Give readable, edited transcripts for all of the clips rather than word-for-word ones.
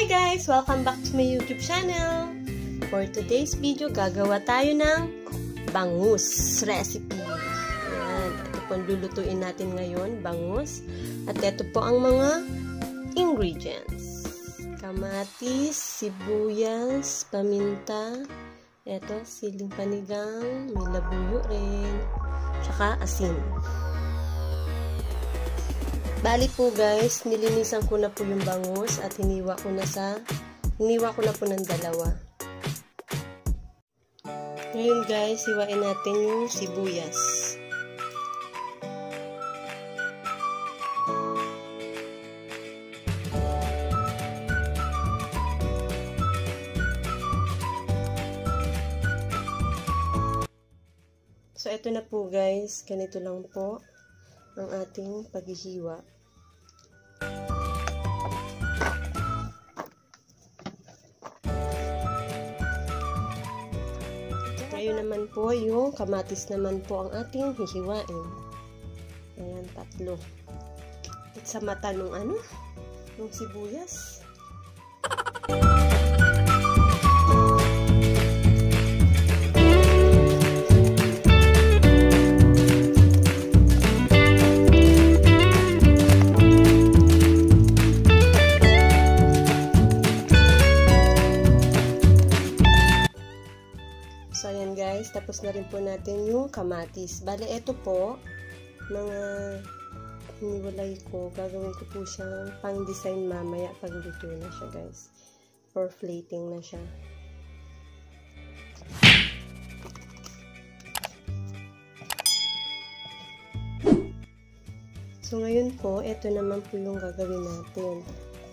Hi guys! Welcome back to my YouTube channel. For today's video, gagawa tayo ng bangus recipe. Ayan. Ito po ang lulutuin natin ngayon, bangus. At ito po ang mga ingredients. Kamatis, sibuyas, paminta, ito, siling panigang, may labuyo rin, tsaka asin. Bali po guys, nilinisan ko na po yung bangus at hiniwa ko na po ng dalawa. Ngayon guys, hiwain natin yung sibuyas. So ito na po guys, ganito lang po ang ating paghihiwa. Ngayon naman po, yung kamatis naman po ang ating hihiwain. Ayan, 3. At sa mata nung nung sibuyas. So, ayan guys, tapos na rin po natin yung kamatis. Bale, ito po, mga hiniwalay ko, gagawin ko po siyang pang-design mamaya pag luto na siya guys. For plating na siya. So, ngayon po, ito naman po yung gagawin natin.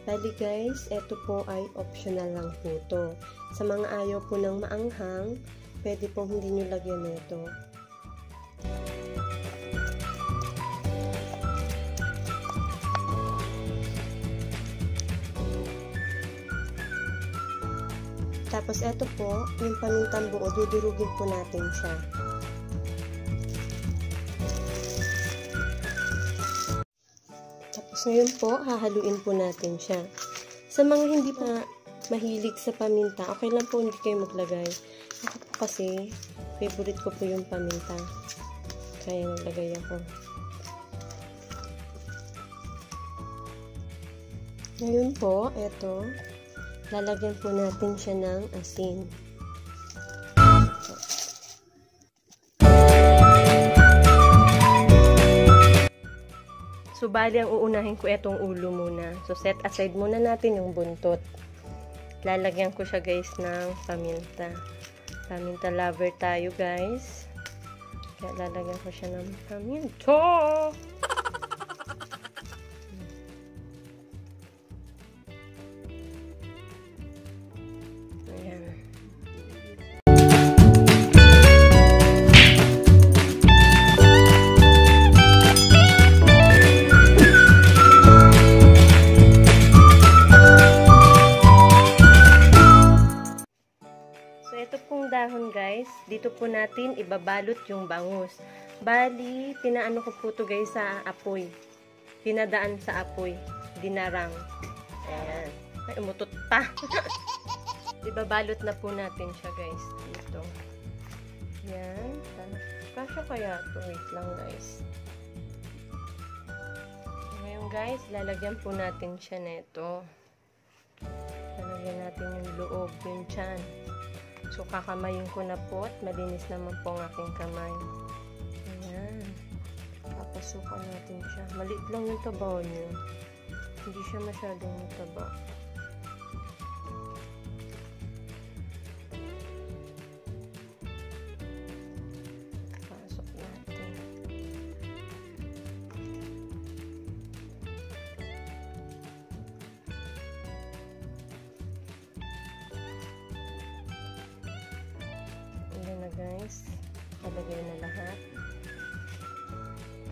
Bali guys, ito po ay optional lang po to. Sa mga ayaw po ng maanghang, pwede pong hindi nyo lagyan nito. Tapos ito po, yung pamintang buo, dudurugin po natin siya. Tapos ngayon po, hahaluin po natin siya. Sa mga hindi pa mahilig sa paminta, okay lang po hindi kayo maglagay. Ako po kasi, favorite ko po yung paminta. Kaya naglagay ako. Ngayon po, eto, lalagyan po natin siya ng asin. So, bali ang uunahin ko etong ulo muna. So, set aside muna natin yung buntot. Lalagyan ko siya guys ng paminta. Paminta lover tayo guys. Kaya lalagyan ko siya ng paminta. Ayan. Ito pong dahon guys, dito po natin ibabalot yung bangus. Bali, pinaano ko po to guys sa apoy. Pinadaan sa apoy. Dinarang. Ayan. Ay, umutot pa. Ibabalot na po natin siya guys. Dito. Ayan. Kasya kaya ito. Wait lang guys. Ngayon guys, lalagyan po natin siya neto. Lalagyan natin yung loob, yung tiyan. So, kakamayin ko na po at malinis naman po ang aking kamay. Ayan. Papasukan natin siya. Maliit lang yung taba niya. Hindi siya masyadong mataba. Pasok natin. Guys, palagay na lahat.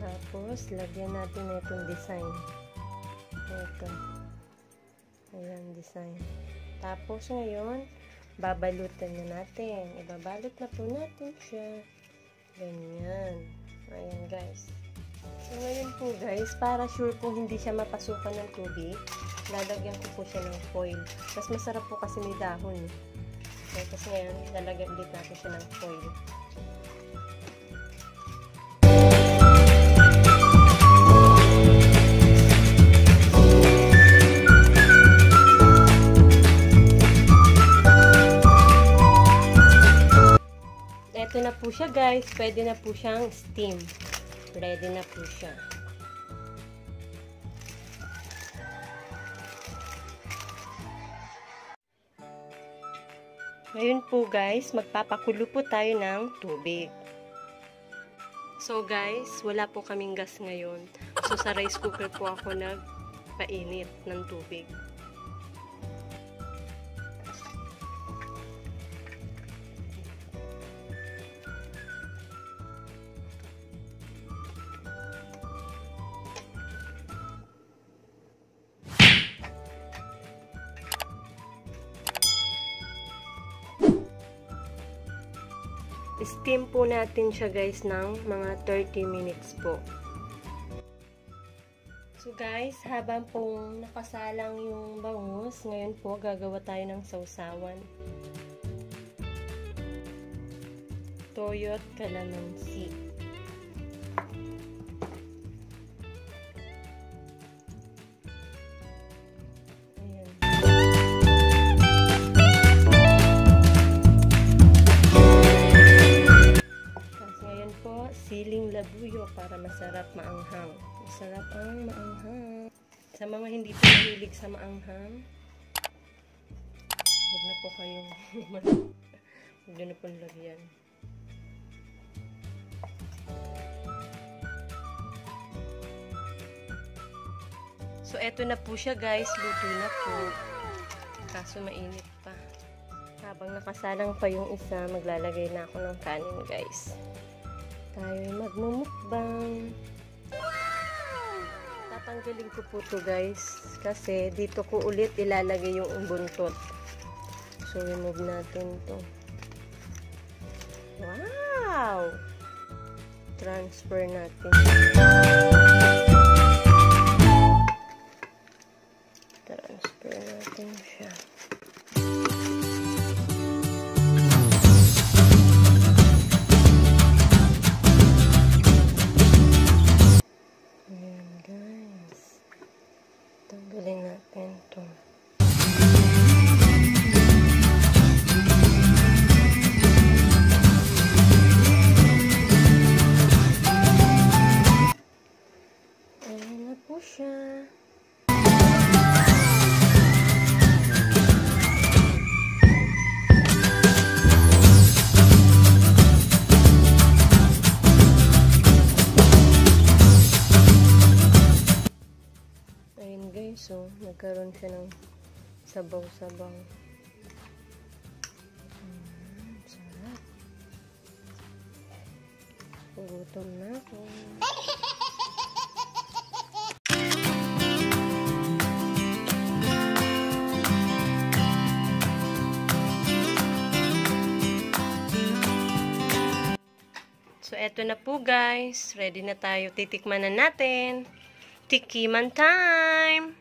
Tapos, lagyan natin na itong design. Ito. Ayan, design. Tapos, ngayon, babalutan na natin. Ibabalot na po natin siya. Ganyan. Ayan, guys. So, ngayon po, guys, para sure po hindi siya mapasukan ng tubig, lalagyan ko po siya ng foil. Mas masarap po kasi may dahon. Tapos ngayon, lalagyan ulit natin siya ng foil. Ito na po siya guys. Pwede na po siyang steam. Ready na po siya. Ngayon po guys, magpapakulo po tayo ng tubig. So guys, wala po kaming gas ngayon. So sa rice cooker po ako nagpainit ng tubig. Steam po natin siya guys ng mga 30 minutes po. So guys, habang pong nakasalang yung bangus, ngayon po gagawa tayo ng sausawan. Toyo at kalamansi. Siling labuyo para masarap maanghang. Masarap ang maanghang. Sa mga hindi po mahilig sa maanghang, huwag na po kayong huwag na po lagyan. So, eto na po siya guys. Luto na po. Kaso mainit pa. Habang nakasalang pa yung isa, maglalagay na ako ng kanin guys. Tayo magmumukbang. Tatanggalin ko po to guys kasi dito ko ulit ilalagay yung buntot. So remove natin to. Wow! Transfer natin. Transfer natin siya. Tanggalin natin ito. Ayan na po siya. So, nagkaroon siya ng sabaw-sabaw. Sarap. Gutom na ako. So, eto na po guys. Ready na tayo. Titikman na natin. Tikiman time!